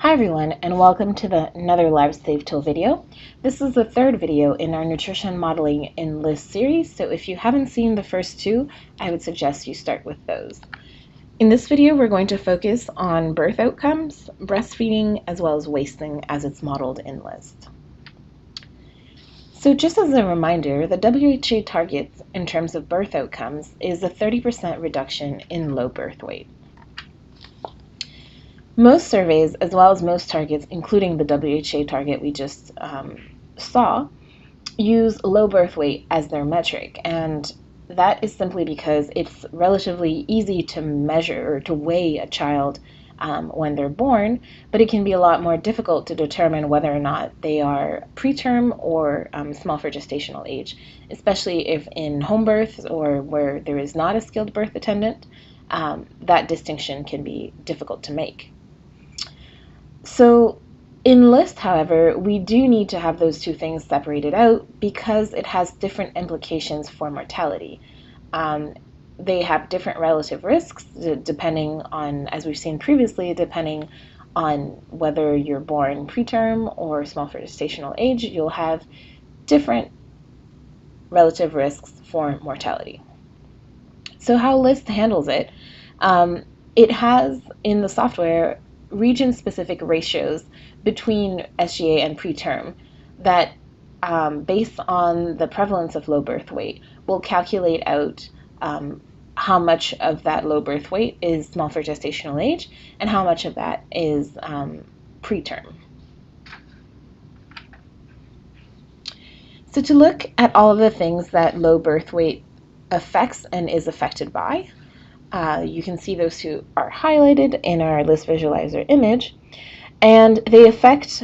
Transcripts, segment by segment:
Hi everyone, and welcome to another Live Save Tool video. This is the third video in our nutrition modeling in LiST series, so if you haven't seen the first two, I would suggest you start with those. In this video, we're going to focus on birth outcomes, breastfeeding, as well as wasting as it's modeled in LiST. So just as a reminder, the WHO target in terms of birth outcomes is a 30% reduction in low birth weight. Most surveys, as well as most targets, including the WHO target we just saw, use low birth weight as their metric, and that is simply because it's relatively easy to measure or to weigh a child when they're born, but it can be a lot more difficult to determine whether or not they are preterm or small for gestational age, especially if in home births or where there is not a skilled birth attendant. That distinction can be difficult to make. So in LiST, however, we do need to have those two things separated out because it has different implications for mortality. They have different relative risks depending on, as we've seen previously, depending on whether you're born preterm or small for gestational age, you'll have different relative risks for mortality. So how LiST handles it, it has in the software region-specific ratios between SGA and preterm that, based on the prevalence of low birth weight, will calculate out how much of that low birth weight is small for gestational age and how much of that is preterm. So to look at all of the things that low birth weight affects and is affected by, you can see those two are highlighted in our LiST visualizer image, and they affect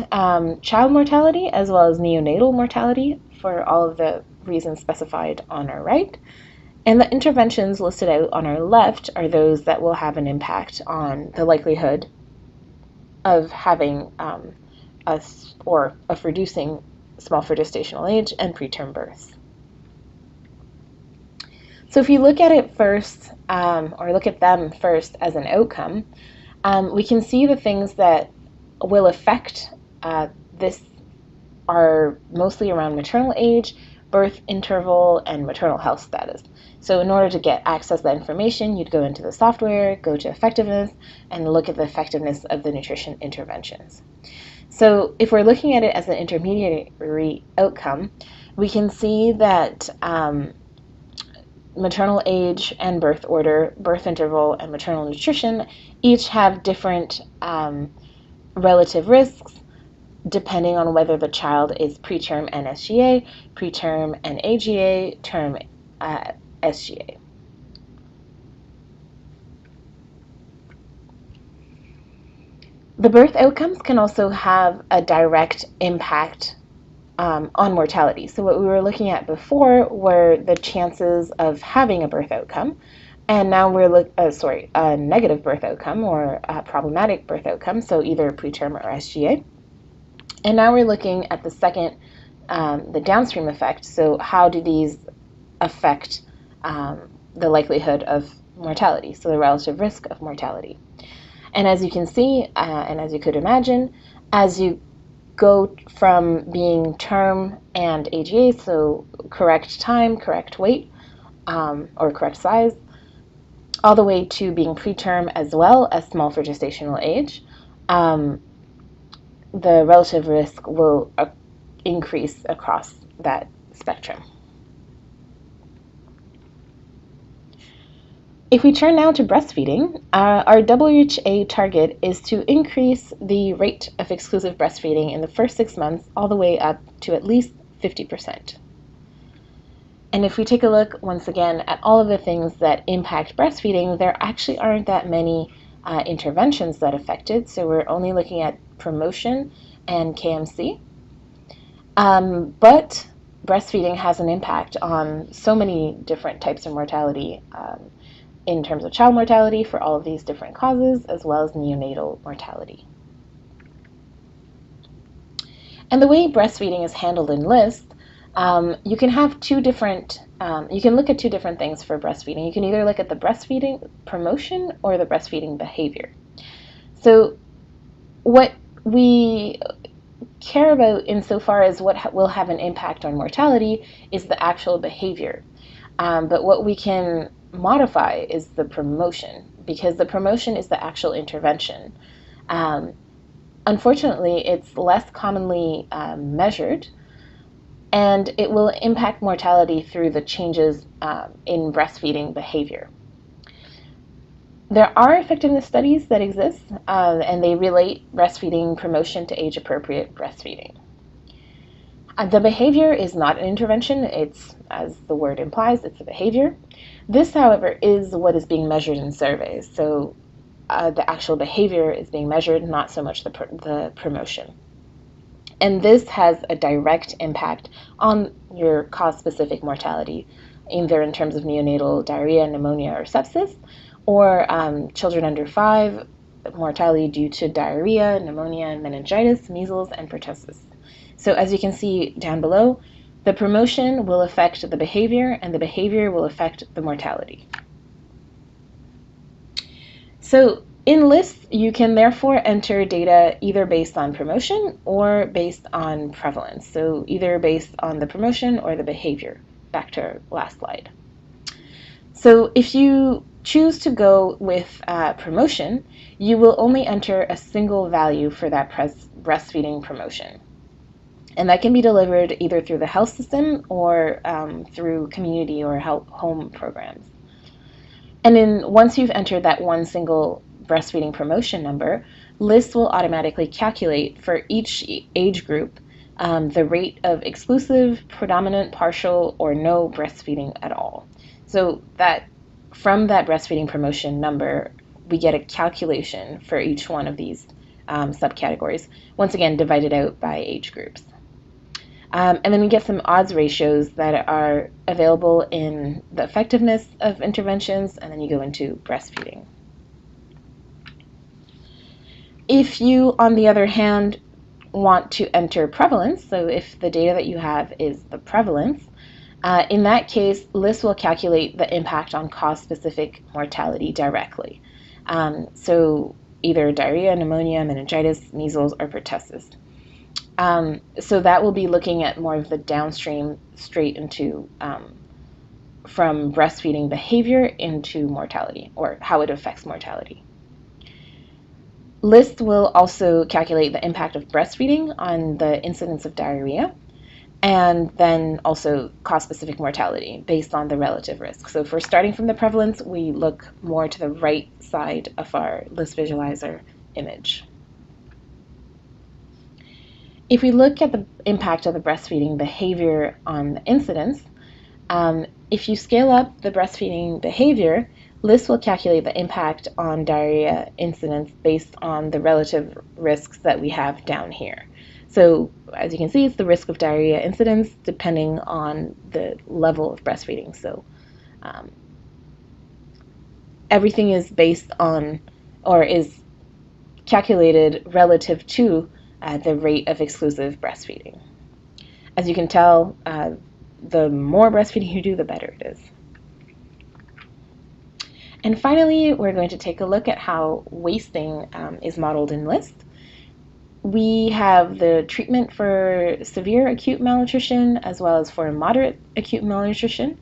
child mortality as well as neonatal mortality for all of the reasons specified on our right. And the interventions listed out on our left are those that will have an impact on the likelihood of having of reducing small for gestational age and preterm births. So if you look at it first, or look at them first as an outcome, we can see the things that will affect this are mostly around maternal age, birth interval, and maternal health status. So in order to get access to that information, you'd go into the software, go to effectiveness, and look at the effectiveness of the nutrition interventions. So if we're looking at it as an intermediary outcome, we can see that maternal age and birth order, birth interval, and maternal nutrition each have different relative risks depending on whether the child is preterm and SGA, preterm and AGA, term SGA. The birth outcomes can also have a direct impact on mortality. So what we were looking at before were the chances of having a birth outcome, and now we're a negative birth outcome or a problematic birth outcome, so either preterm or SGA. And now we're looking at the second, the downstream effect. So how do these affect the likelihood of mortality, so the relative risk of mortality? And as you can see, and as you could imagine, as you go from being term and AGA, so correct time, correct weight, or correct size, all the way to being preterm as well as small for gestational age, the relative risk will increase across that spectrum. If we turn now to breastfeeding, our WHO target is to increase the rate of exclusive breastfeeding in the first 6 months all the way up to at least 50%. And if we take a look once again at all of the things that impact breastfeeding, there actually aren't that many interventions that affect it, so we're only looking at promotion and KMC. But breastfeeding has an impact on so many different types of mortality in terms of child mortality for all of these different causes, as well as neonatal mortality. And the way breastfeeding is handled in LiST, you can have two different, you can look at two different things for breastfeeding. You can either look at the breastfeeding promotion or the breastfeeding behavior. So what we care about insofar as what will have an impact on mortality is the actual behavior. But what we can modify is the promotion, because the promotion is the actual intervention. Unfortunately, it's less commonly measured, and it will impact mortality through the changes in breastfeeding behavior. There are effectiveness studies that exist, and they relate breastfeeding promotion to age-appropriate breastfeeding. The behavior is not an intervention. It's, as the word implies, it's a behavior. This, however, is what is being measured in surveys. So the actual behavior is being measured, not so much the promotion. And this has a direct impact on your cause-specific mortality, either in terms of neonatal diarrhea, pneumonia, or sepsis, or children under 5, mortality due to diarrhea, pneumonia, meningitis, measles, and pertussis. So as you can see down below, the promotion will affect the behavior, and the behavior will affect the mortality. So in LiST, you can therefore enter data either based on promotion or based on prevalence. So either based on the promotion or the behavior. Back to our last slide. So if you choose to go with promotion, you will only enter a single value for that breastfeeding promotion. And that can be delivered either through the health system or through community or home programs. And then once you've entered that one single breastfeeding promotion number, LiST will automatically calculate for each age group the rate of exclusive, predominant, partial, or no breastfeeding at all. So that from that breastfeeding promotion number, we get a calculation for each one of these subcategories, once again divided out by age groups. And then we get some odds ratios that are available in the effectiveness of interventions, and then you go into breastfeeding. If you, on the other hand, want to enter prevalence, so if the data that you have is the prevalence, in that case, LiST will calculate the impact on cause-specific mortality directly. So either diarrhea, pneumonia, meningitis, measles, or pertussis. So that will be looking at more of the downstream straight into from breastfeeding behavior into mortality, or how it affects mortality. LiST will also calculate the impact of breastfeeding on the incidence of diarrhea, and then also cause-specific mortality based on the relative risk. So if we're starting from the prevalence, we look more to the right side of our LiST visualizer image. If we look at the impact of the breastfeeding behavior on the incidence, if you scale up the breastfeeding behavior, LiST will calculate the impact on diarrhea incidence based on the relative risks that we have down here. So as you can see, it's the risk of diarrhea incidence depending on the level of breastfeeding. So everything is based on, or is calculated relative to the rate of exclusive breastfeeding. As you can tell, the more breastfeeding you do, the better it is. And finally, we're going to take a look at how wasting is modeled in LiST. We have the treatment for severe acute malnutrition as well as for moderate acute malnutrition,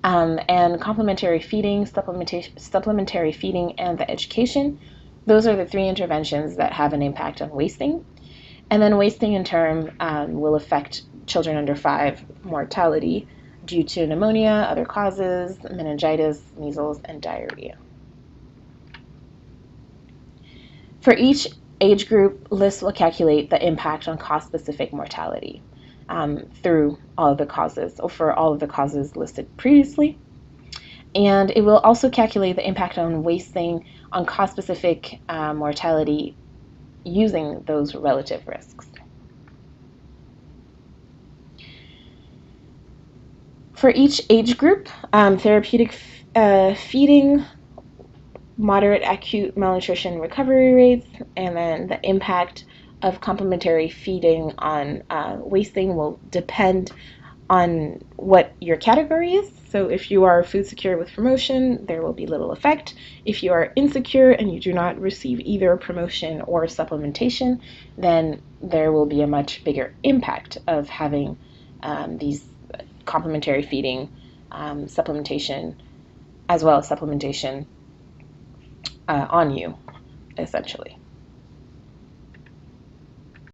and complementary feeding, supplementary feeding, and the education. Those are the 3 interventions that have an impact on wasting. And then wasting in turn will affect children under 5 mortality due to pneumonia, other causes, meningitis, measles, and diarrhea. For each age group, LiST will calculate the impact on cause-specific mortality through all of the causes, or for all of the causes listed previously. And it will also calculate the impact on wasting on cause-specific mortality using those relative risks. For each age group, therapeutic feeding, moderate acute malnutrition recovery rates, and then the impact of complementary feeding on wasting will depend on what your category is. So if you are food secure with promotion, there will be little effect. If you are insecure and you do not receive either promotion or supplementation, then there will be a much bigger impact of having these complementary feeding, supplementation, as well as supplementation on you, essentially.